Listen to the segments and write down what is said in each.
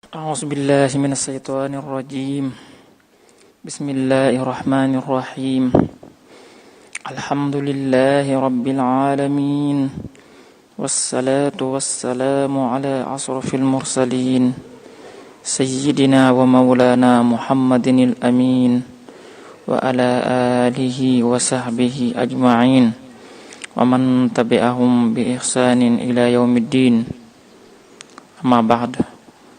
أعوذ بالله من الشيطان الرجيم. بسم الله الرحمن الرحيم. الحمد لله رب العالمين، والصلاة والسلام على أشرف المرسلين سيدنا ومولانا محمد الأمين وعلى آله وصحبه أجمعين ومن تبعهم بإحسان إلى يوم الدين. أما بعد،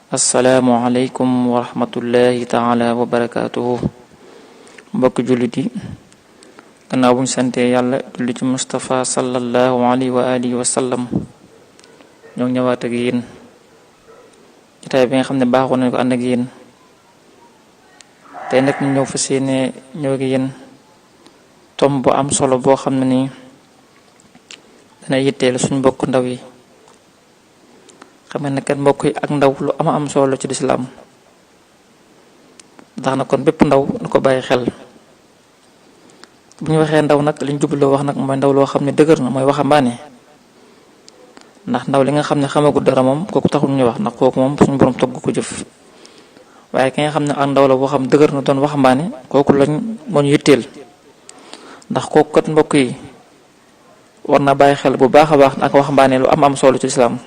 asalaamualeykum wa rahmatullahi taala wa barakaatuhu. mbokk jullit yi, gannaaw buñ santee yàlla julli ci Mustafa sallallahu alayhi wa alihi wa sallam, ñoo ñëwaat ak yéen jotaay bi nga xam ne baaxoon nañ ko ànd ak yéen. tey nag ñu ñëw fas yéene ñëw ak yéen tom bu am solo boo xam ne nii dana yitteel suñ mbokk ndaw yi. xam ne kat mbokk yi ak ndaw lu am solo ci lislaam, ndax na kon bépp ndaw na ko bàyyi xel. bu ñu waxee ndaw nag liñ jubloo wax nag mooy ndaw loo xam ne dëgër na, mooy waxambaane. ndax ndaw li nga xam ne xamagul dara moom kooku taxul ñu wax, ndax kooku moom suñu borom togg ko jëf. waaye ki nga xam ne ak ndaw la boo xam dëgër na doon waxambaane, kooku lañ moo ñu yitteel. ndax kooku kat mbokk yi war na bàyyi xel bu baax a baax ak waxambaane lu am solo ci lislaam.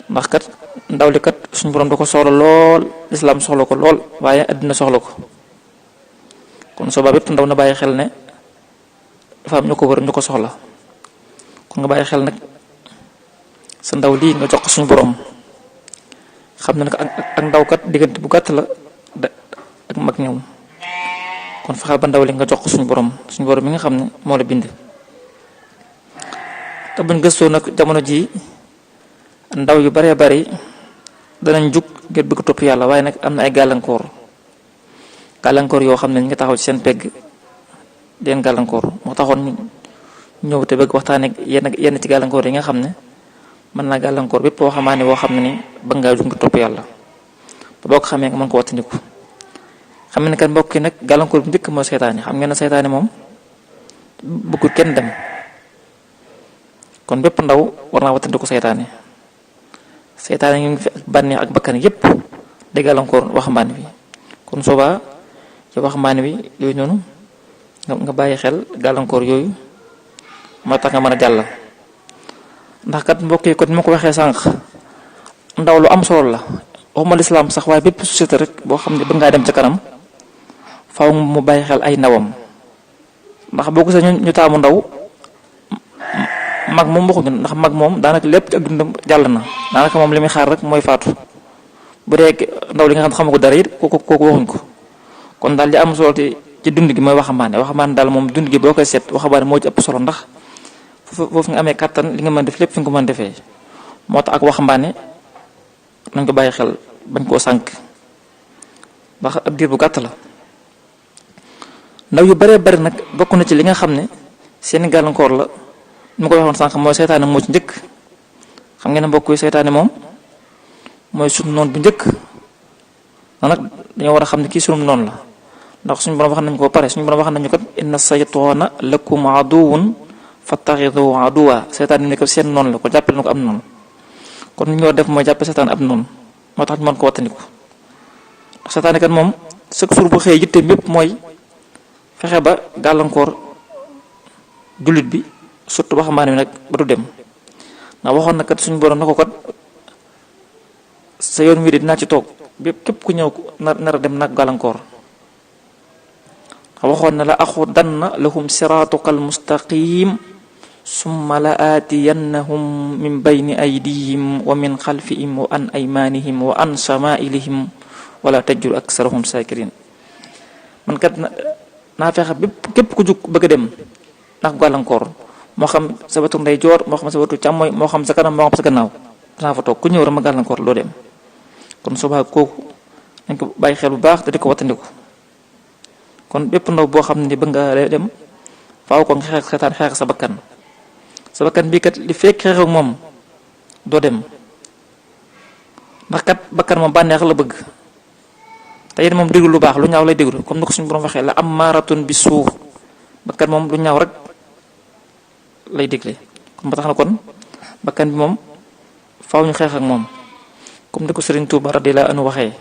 ndax kat ndaw li kat suñu borom da ko soxla lool, lislaam soxla ko lool, waaye àddina soxla ko. kon soo ba bépp ndaw na bàyyi xel ne dafa am ñu ko wër ñu ko soxla. kon nga bàyyi xel nag sa ndaw lii nga jox ko suñu borom. xam na nag ak ndaw kat diggante bu gàtt la ak mag ñëw. kon fexeel ba ndaw li nga jox ko suñu borom mi nga xam ne moo la bind. te buñ gëstoo nag jamono ji ndaw yu baree bari danañ jug ngir bëgg topp yàlla, waaye nag am na ay gàllankoor yoo xam ne ñu ngi taxaw ci seen pegg di leen gàllankoor. moo taxoon ñu ñëw te bëgg waxtaanee yenn ci gàllankoor yi nga xam ne mën naa gàllankoor bépp waxambaane boo xam ne ni bëgg ngaa jug ngir topp yàlla. ba boo ko xamee nga mën ko wattandiku. xam ne kat mbokk yi nag gàllankoor bu njëkk mooy seytaane. xam ngeen ne seytaane moom bëggul kenn dem. kon bépp ndaw war naa wattandiku seytaane ngi fi ak bànneex ak bakkan yépp di gàllankoor waxambaane bi. kon soobaa ci waxambaane bi yooyu noonu nga bàyyi xel gàllankoor yooyu moo tax nga mën a jàll. ndax kat mbokk yi kon ni ma ko waxee sànq, ndaw lu am solo la. waxuma lislaam sax, waaye bépp société rek boo xam ne bëgg ngaa dem ca kanam faaw mu bàyyi xel ay ndawam. ndax boo gisee ñu taamu ndaw, mag moom waxuñu, ndax mag moom daanaka lépp ci ak dundam jàll na. daanaka moom li muy xaar rek mooy faatu. bu dee ndaw li nga xam ne xamagu dara it kooku waxuñ ko. kon daal li am solo ci dund gi mooy waxambaane daal moom dund gi boo koy seet waxambaane moo ci ëpp solo. ndax foofu nga amee kàttan li nga mën def lépp fi nga ko mën defee. moo tax ak waxambaane nañ ko bàyyi xel bañ koo sànk, ndax ab diir bu gàtt la. ndaw yu baree bari nag bokk na ci li nga xam ne seeni gàllankoor la. mu ko waxoon sànq mooy seytaane moo ci njëkk. xam ngeen ne mbokk yi seytaane moom mooy sunu noon bu njëkk. nag dañoo war a xam ne kii sunu noonu la, ndax suñu borom wax nañu ko pare. suñu borom wax nañu kat inna saytaana lakum aduwwun fattaxiduhu aduwwa. seytaane ne ko seen noonu la, ko jàppale na ko am noonu. kon li ñu war def mooy jàppe seytaane ab noonu. moo tax ñu mën ko wattandiku. ndax seytaane kat moom chaque jour bu xëyee yitteem yépp mooy fexe ba gàllankoor jullit bi, surtout waxambaane bi nag ba du dem. ndax waxoon na kat suñu borom na ko kat sa yoon wi de dinaa ci toog bépp képp ku ñëw nar a dem nag gàllankoor. waxoon na la aqudanna lahum siratukal mustaqim summa la aatiyannahum min bayni aydihim wa min xalfihim wa an aymanihim wa an samailihim wala tajur aksarahum sakirin. man kat naa fexe bépp képp ku jug bëgg a dem nag gàllankoor, moo xam sa wetu ndeyjoor, moo xam sa wetu càmmooy, moo xam sa kanam, moo xam sa gannaaw, danaa fa toog ku ñëw rek ma gàllankoor loo dem. kon subaa kooku nañ ko bàyyi xel bu baax te di ko wattandiku. kon bépp ndaw boo xam ne bëgg nga dem faaw ko nga xeex sa bakkan. sa bakkan bii kat li fekk xeex ak moom doo dem. ndax kat bakkan moom bànneex la bëgg te yéen moom déglu lu baax, lu ñaaw lay déglu. comme ni ko suñu borom waxee la amaaratun bi suu. bakkan moom lu ñaaw rek lay digle. kon ba tax na kon bakkan bi moom faaw ñu xeex ak moom. comme ni ko Sëriñ Tuuba radiyallahu anhu waxee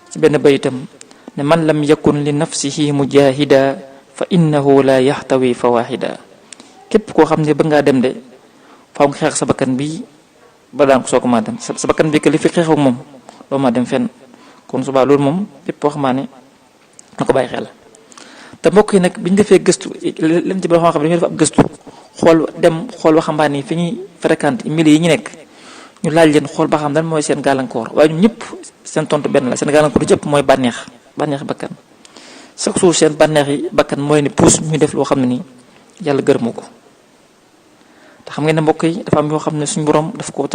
ci benn bayitam ne man lam yakun li nafsihi mujahida fa innahu la yaxtawi fawahida képp koo xam ne bëgg ngaa dem de faaw nga xeex sa bakkan bi ba daan ko soo ko maa dem sa bakkan bi que li fi xeexoo moom doo maa dem fenn kon subaa loolu moom képp koo xamaa ne na ko bàyyi xel. te mbokk yi nag bi ñu defee gëstu leen ci ba xam ne dañoo def ab gëstu xool waxambaane yi fi ñuy fréquente milieu yi ñu nekk ñu laaj leen xool ba xam lan mooy seen gàllankoor waaye ñun ñëpp seen tontu benn la seen gàllankoor du jëpp mooy bànneex bakkan chaque jour seen bànneex yi bakkan mooy ni pousse ñu def loo xam ne nii yàlla gërëmu ko. te xam ngeen ne mbokk yi dafa am yoo xam ne suñu borom daf ko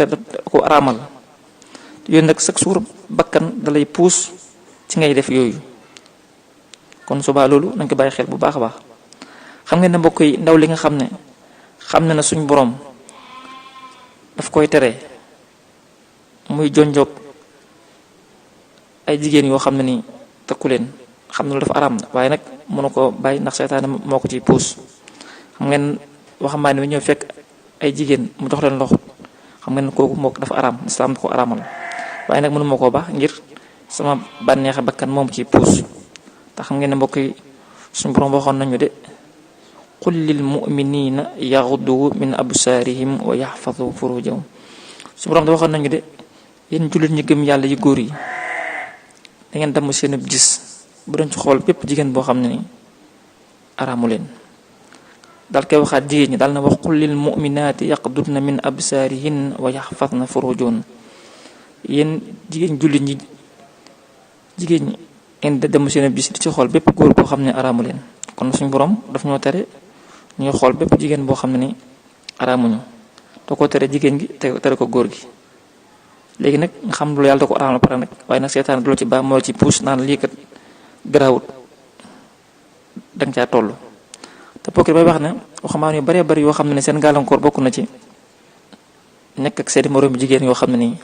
araamal yooyu nag chaque jour bakkan dalay pousse ci ngay def yooyu. kon subaa loolu nañ ko bàyyi xel bu baax a baax xam ngeen ne mbokk yi ndaw li nga xam ne xam na suñu borom daf koy tere muy jonjoog ay jigéen yoo xam ne ni takku leen xam ne lu dafa araam na waaye nag mënu ko bàyyi ndax seytaane moo ko ciy puus. xam ngeen waxambaane bi ñëw fekk ay jigéen mu jox leen loxo xam ngeen kooku moo dafa araam islaam da ko araamal waaye nag mënu ma koo baax ngir sama bànneexe bakkan moom ciy puus. tax xam ngeen ne mbokk yi suñu borom waxoon nañu de qul lil muminina yaxuddu min absaarihim wa yaxfadu furujahum suñu borom da waxoon nañu de yéen jullit ñi gëm yàlla yu góor yi da ngeen damm seen gis bu doon ci xool bépp jigéen boo xam ne ni araamu leen daal koy waxaat jigéen ñi daal na wax qul lil muminaati yaqdudna min absaarihin wa yaxfadna furujahun yéen jigéen jullit ñi jigéen ñi ngeen dem seen bis di ci xool bépp góor boo xam ne araamu leen kon suñu borom daf ñoo tere ñuy xool bépp jigéen boo xam ne ni araamuñu da ko tere jigéen gi tere ko góor gi. léegi nag nga xam loolu yàlla da ko araamal pare nag waaye nag seetaan du la ci baax moo la ci puus naan lii kat garaawut danga caa toll. te bokk bay wax ne waxambaane yu baree bari yoo xam ne seen gàllankoor bokk na ci nekk ak seeni moroomi jigéen yoo xam ne nii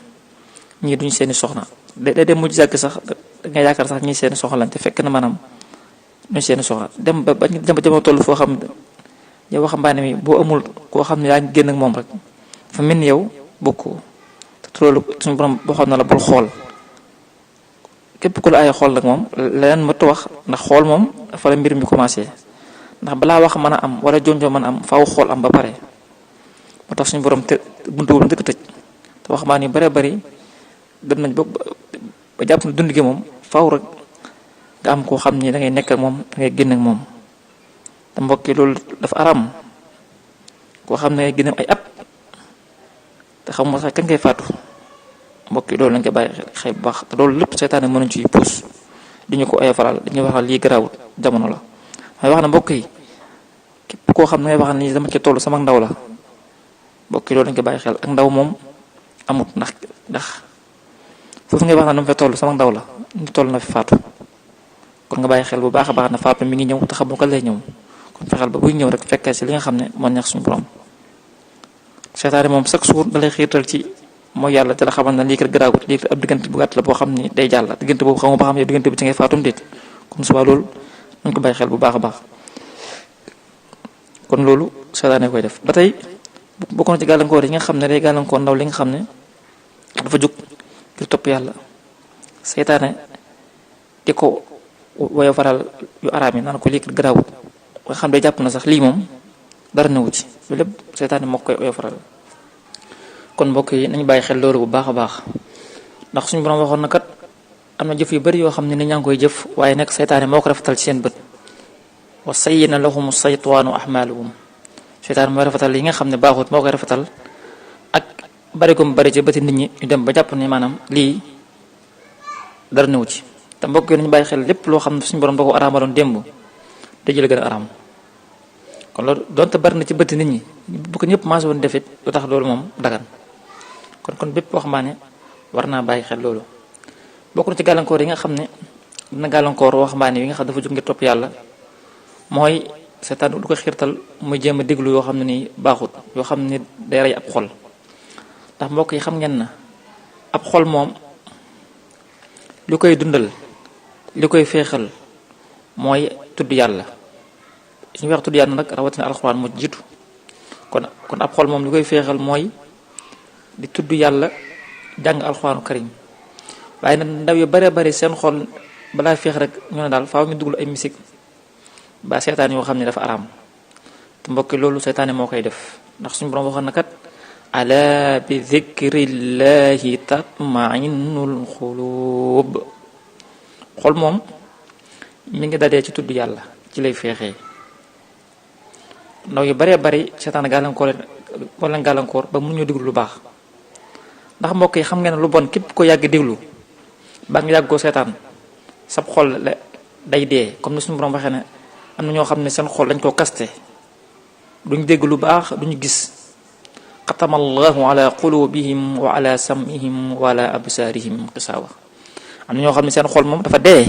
ñii duñ seeni soxna day dem mujj jàgg sax nga yaakaar sax ñii seeni soxla lañ te fekk na maanaam duñ seeni soxla dem ba jamono toll foo xam yow waxambaane mi boo amul koo xam ne yaa ngi génn ak moom rek dafa mel ni yow bokkoo te loolu suñu borom waxoon na la bul xool képp ku la ay xool nag moom leneen mënut a wax ndax xool moom fa la mbir mi commencé ndax balaa wax mën a am wala jonjoo mën a am faaw xool am ba pare moo tax suñu borom te buntu boobu dëkk tëj te waxambaane yu baree bari dem nañ ba jàpp na dund gi moom faaw rek nga am koo xam ni da ngay nekk ak moom da ngay génn ak moom te mbokk yi loolu dafa aram koo xam ne ngay génn ay at te xam nga sax kañ ngay faatu mbokk yi loolu lañ koy bàyyi xel bu baax te loolu lépp seytaane mën nañ ciy puus di ñu ko ay faral dañuy wax lii garaawut jamono la waaye wax na mbokk yi képp koo xam ne ngay wax ni dama ci toll sama ndaw la mbokk yi loolu lañ koy bàyyi xel ak ndaw moom amut ndax foofu ngay wax na nu mu fa toll sama ndaw la ñu toll na fi faatu kon nga bàyyi xel bu baax a baax na faatu mi ngi ñëw te xamoo ko lay ñëw kon fexeel ba buy ñëw rek fekkee si li nga xam ne moo neex suñu borom. seytaane moom chaque jour da lay xiirtal ci mooy yàlla te la xamal na lii kat garaawut lii kat ab diggante bu gàtt la boo xam ni day jàll diggante boobu xamoo ba xam yow diggante bi ci ngay faatum déet kon suba loolu nañ ko bàyyi xel bu baax a baax kon loolu seytaane koy def ba tey bokk na ci gàllankoor yi nga xam ne day gàllankoor ndaw li nga xam ne dafa jóg ngir topp yàlla seytaane di ko woyo faral yu araam yi naan ko lii kat garaawut nga xam day jàpp na sax lii moom dara newu ci loolu lépp seytaane moo koy woyo faral kon mbokk yi nañu bàyyi xel loolu bu baax a baax ndax suñu borom waxoon na kat am na jëf yu bari yoo xam ne ni ñaa ngi koy jëf waaye nag seytaane moo ko rafetal ci seen bët wa sayyana lahum saytaanu ahmaalahum seytaane moo rafetal yi nga xam ne baaxut moo koy rafetal ak bari ko mu bari ci bëti nit ñi ñu dem ba jàpp ne maanaam lii dara newu ci te mbokk yi nañu bàyyi xel lépp loo xam ne suñu borom da ko araamaloon démb te jël gën a araam kon loolu donte bari na ci bëti nit ñi bu ko ñëpp maas woon defit lu tax loolu moom dagan kon bépp waxambaane war naa bàyyi xel loolu bokk na ci gàllankoor yi nga xam ne dina gàllankoor waxambaane yi nga xam dafa jóg ngir topp yàlla mooy seetaan du ko xiirtal muy jéem a déglu yoo xam ne nii baaxut yoo xam ne day rey ab xol ndax mbokk yi xam ngeen na ab xol moom li koy dundal li koy féexal mooy tudd yàlla suñu wax tudd yàlla nag rawatina alxuraan moo jiitu kon ab xol moom li koy féexal mooy di tudd yàlla jàng alxuraanu karim waaye nag ndaw yu bare bari seen xol balaa féex rek ñu ne daal faaw ñu duglu ay musique ba seetaan yoo xam ne dafa araam te mbokki loolu seetaane moo koy def ndax suñu borom waxoon na kat ala bi dhikrillahi tatma'innul qulub xol moom mi ngi dadee ci tudd yàlla ci lay féexee ndaw yu bare bari seetaan gàllankoor ba mënuñu déglu lu baax ndax mbokk yi xam ngeen lu bon képp ko yàgg déglu ba nga yàgg koo seetaan sab xol day dee comme ni suñu borom waxee ne am na ñoo xam ne seen xol dañ koo kaste duñ dégg lu baax duñu gis xatama allahu ala qulubihim wa ala sam'ihim wa ala absaarihim xisawa am na ñoo xam ne seen xol moom dafa dee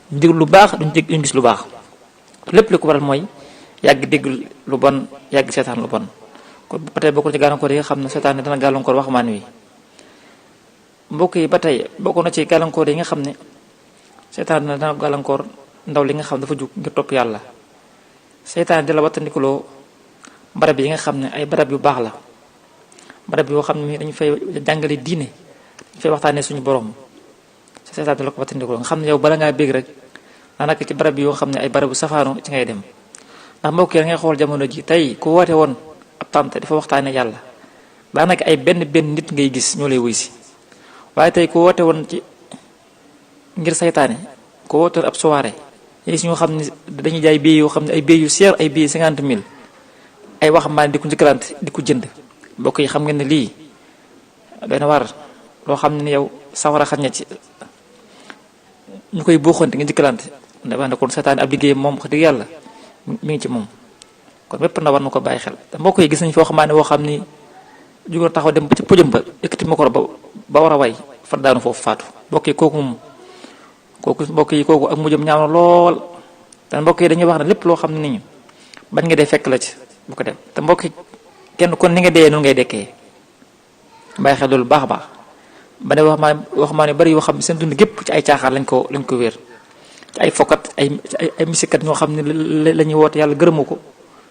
duñ dégg lu baax duñ gis lu baax lépp li ko waral mooy yàgg dégg lu bon yàgg seetaan lu bon kon ba tey bokk na ci gàllankoor yi nga xam ne seetaan ne dana gàllankoor waxumaan wi mbokk yi ba tey bokk na ci gàllankoor yi nga xam ne seetaan ne dana gàllankoor ndaw li nga xam dafa jug ngir topp yàlla seetaan di la wattandikuloo barab yi nga xam ne ay barab yu baax la barab yoo xam ne dañu fay jàngale diine dañu fay waxtaanee suñu borom seetaan di la ko wattandikuloo nga xam ne yow bala ngaa bég rek daanaka ci barab yoo xam ne ay barabu safaano ci ngay dem ndax mbokk yi da ngay xool jamono ji tey ku woote woon ab tànt dafa waxtaane yàlla daanaka ay benn nit ngay gis ñoo lay wuy si waaye tey ku woote woon ci ngir saytaane ku woote woon ab soirée gis ñoo xam ne dañuy jaay billet yoo xam ne ay billet yu seer ay billet 50 000 ay waxambaane di ko njëkkalante di ko jënd mbokk yi xam ngeen ne lii doy na war loo xam ne yow sawara xaj na ci ñu koy buuxante nga njëkkalante dafa ne kon saytaane ab liggéey moom wax dëgg yàlla mi ngi ci moom kon bépp na war na ko bàyyi xel te mbokk yi gis nañ foo xamaane woo xam ni jugoon taxaw dem ba ci pëjëm ba yëkkati micro ba war a way fa daanu foofu faatu mbokk yi kooku ak mujjëm ñaaw na lool te mbokk yi dañuy wax ne lépp loo xam ne nit ñi bañ nga dee fekk la ci bu ko dem te mbokk yi kenn kon ni nga dee noonu ngay dekkee bàyyi xel loolu baax a baax ba ne wax maa ne bari yoo xam ne seen dund gépp ci ay caaxaan lañ ko wéer ci ay fokkat ay misikat ñoo xam ne la ñuy woote yàlla gërëmu ko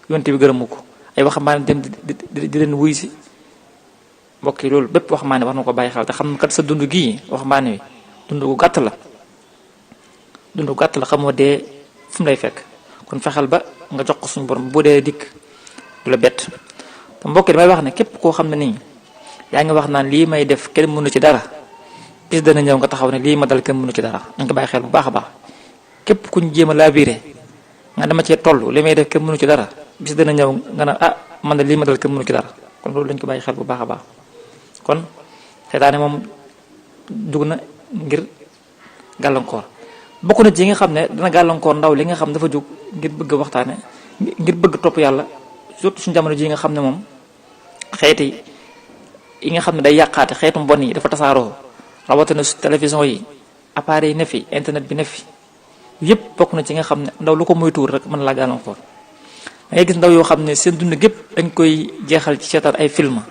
yonte bi gërëmu ko ay waxambaane dem di leen wuy si mbokk yi loolu bépp waxambaane war na ko bàyyi xel te xam kat sa dund gii waxambaane wi dund gu gàtt la xamoo dee fu mu lay fekk kon fexeel ba nga jox ko suñu borom bu dee dikk du la bett te mbokk yi damay wax ne képp koo xam ne nii yaa ngi wax naan lii may def kenn mënu ci dara bis dana ñëw nga taxaw ne lii ma dal kenn mënu ci dara nañ ko bàyyi xel bu baax a baax képp kuñ jéem a labiré nga dama cee toll li may def kenn mënu ci dara bis dana ñëw nga ne man de lii ma dal kenn mënu ci dara kon loolu lañ ko bàyyi xel bu baax a baax kon seytaane moom dugg na ngir gàllankoor bokk na ci yi nga xam ne dana gàllankoor ndaw li nga xam dafa jóg ngir bëgg waxtaane ngir bëgg topp yàlla surtout suñu jamono ji nga xam ne moom xeeti yi nga xam ne day yàqaate xeetu mbon yi dafa tasaaroo rawatina télévision yi appareil yi ne fi internet bi ne fi yëpp bokk na ci nga xam ne ndaw lu ko moytuwul rek mën laa gàllankoor da ngay gis ndaw yoo xam ne seen dund gépp dañ koy jeexal ci seetaan ay film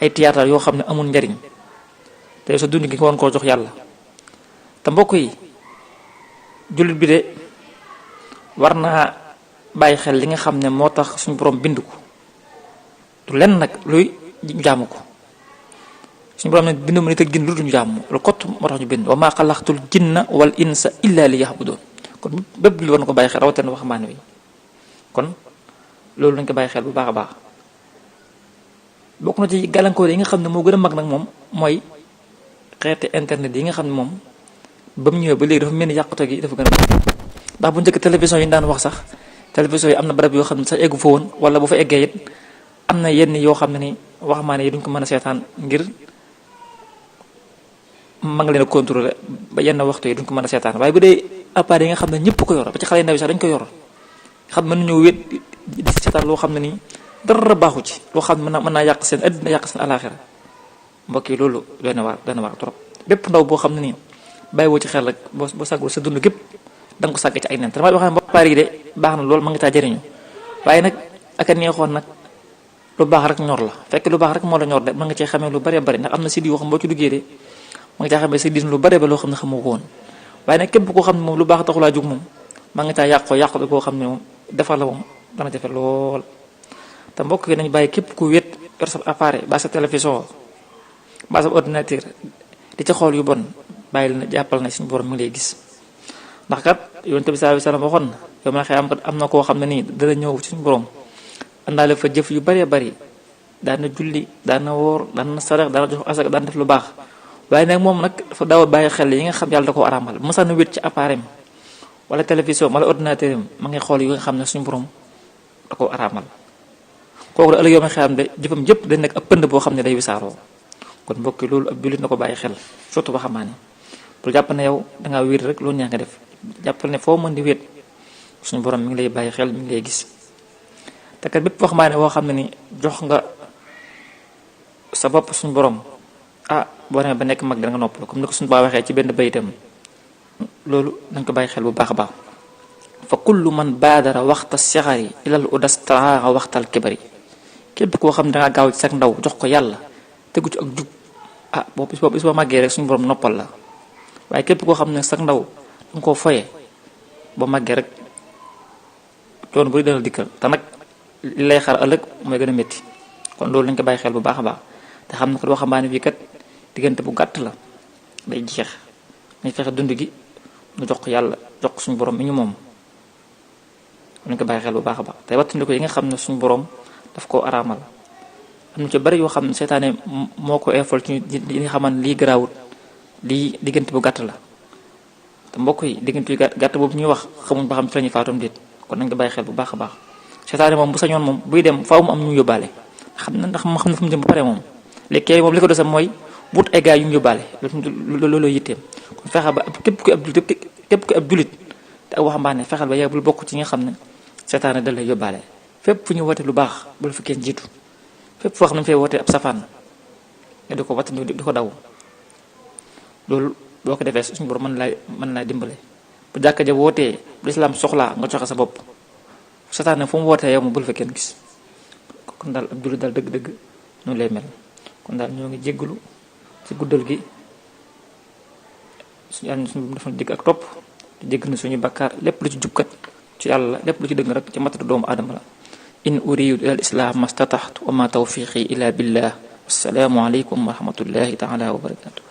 ay théâtre yoo xam ne amul njariñ te sa dund gi nga woon koo jox yàlla te mbokk yi jullit bi de war naa bàyyi xel li nga xam ne moo tax suñu borom bind ko du lenn nag luy jaamu ko suñu borom ne bindu ma nit ak gin lu duñu jaamu lu kott moo tax ñu bind wa maa xalaqtul jinna wal insa illa li yahbudun kon bépp li war na ko bàyyi xel rawatina waxambaane wi kon loolu lañ ko bàyyi xel bu baax a baax bokk na ci gàllankoor yi nga xam ne moo gën a mag nag moom mooy xeeti internet yi nga xam ne moom ba mu ñëwee ba léegi dafa mel ni yàqute gi dafa gën a ndax bu njëkk télévision yi daan wax sax télévision yi am na barab yoo xam ne sax eggu fa woon wala bu fa eggee it am na yenn yoo xam ne ni waxambaane yi duñ ko mën a seetaan ngir ma nga leen a contrôler ba yenn waxtu yi duñ ko mën a seetaan waaye bu dee appareil yi nga xam ne ñëpp ko yor ba ci xale ndaw yi sax dañ ko yor xam mën nañoo wét di seetaan loo xam ne nii dara baaxu ci loo xam ne mën naa yàq seen àddina yàq seen alaxira mbokk yi loolu doy na waar trop bépp ndaw boo xam ne nii bàyyiwoo ci xel rek boo sàggul sa dund gépp da nga ko sàgg ci ay nen te damay wax ne appareil yi de baax na loolu ma ngi taa jëriñu waaye nag ak a neexoon nag lu baax rek ñor la fekk lu baax rek moo la ñor de mën nga cee xamee lu bari bari ndax am na site yoo xam boo ci duggee de ma nga caa xamee sa diin lu bari ba loo xam ne xamoo ko woon waaye nag képp koo xam ne moom lu baax taxulaa jóg moom ma nga caa yàqu koo xam ne moom defar la moom dana jafe lool te mbokk yi nañ bàyyi képp ku wét yor sa appareil ba sa télévision ba sa ordinateur di ci xool yu bon bàyyil na jàppal na suñu borom mi ngi lay gis. ndax kat yonent bi sallallahu alayhi wasallam waxoon na yow ma xëy am na koo xam ne nii dana ñëw suñu borom àndaale fa jëf yu bëree bëri daan na julli daan na woor daan na sarax daan na jox asaka daan def lu baax waaye nag moom nag dafa daaw bàyyi xel yi nga xam yàlla da koo araamal bu mësaan wét ci appareil wala télévision wala ordinateur ma ngay xool yi nga xam ne suñu borom da koo araamal kooku da ëllëg yow ma xëy de jëfam jëpp dañ nekk ab pënd boo xam ne day wisaaroo kon mbokki loolu ab jullit na ko bàyyi xel surtout waxambaane bul jàpp ne yow dangaa wéet rek loolu ñaa nga def jàppal ne foo mën di wéet suñu borom mi ngi lay bàyyi xel mi ngi lay gis te kat bépp waxambaane boo xam ne ni jox nga sa bopp suñu borom boo demee ba nekk mag dana nga noppal comme ni ko suñu baa waxee ci benn bayitam loolu nañ ko bàyyi xel bu baax a baax fa kullu man baadara waxta sixari ilal udastraa waxtal kibari képp koo xam ne dangaa gaaw ci sag ndaw jox ko yàlla tegu ci ak jub boobu bis boo màggee rek suñu borom noppal la waaye képp koo xam ne sag ndaw danga koo foye ba màggee rek coono bu dana dikkal te nag li lay xar ëllëg mooy gën a métti kon loolu nañ ko bàyyi xel bu baax a baax te xam ne kat waxambaane bii kat diggante bu gàtt la day jeex nañ fexe dund gi ñu jox ko yàlla jox ko suñu borom mi ñu moom nañ ko bàyyi xel bu baax a baax te wattandi ko yi nga xam ne suñu borom daf koo araamal am na ci bari yoo xam ne seetaane moo ko effal ci li nga xaman lii garaawut lii diggante bu gàtt la te mbokk yi diggante yu gàtt boobu ñuy wax xamuñ ba xam ci lañuy faatum déet kon nañ ko bàyyi xel bu baax a baax seetaane moom bu sañoon moom buy dem faaw mu am ñu yóbbaale xam na ndax moo xam ne fu mu jëm ba pare moom léegi moom li ko desam mooy wut ay gars yu ñu yóbbaale loolu yitteem kon fexe ba képp ku ab julit te ak waxambaane fexeel ba yow bul bokk ci nga xam ne seetaane da lay yóbbaale fépp fu ñu woote lu baax bul fi kenn jiitu fépp foo xam ne ñu fay woote ab safaan nga di ko wattandi di ko daw loolu boo ko defee suñu borom mën laa dimbale bu jàkka ja wootee bu lislaam soxlaa nga joxe sa bopp seetaane fu mu wootee yow mu bul fi kenn gis kon daal ab julit daal dëgg-dëgg noonu lay mel kon daal ñoo ngi jéggalu ci guddal gi suñu dafa dégg ak topp te jégg na suñu bakkaar lépp lu ci jubkat ci yàlla lépp lu ci dëgg rek ci matatu doomu aadama la in uridu ila al islam mastataxtu wa ma tawfiqi ila billah wassalaamu aleykum wa rahmatullahi taala wa barakatuh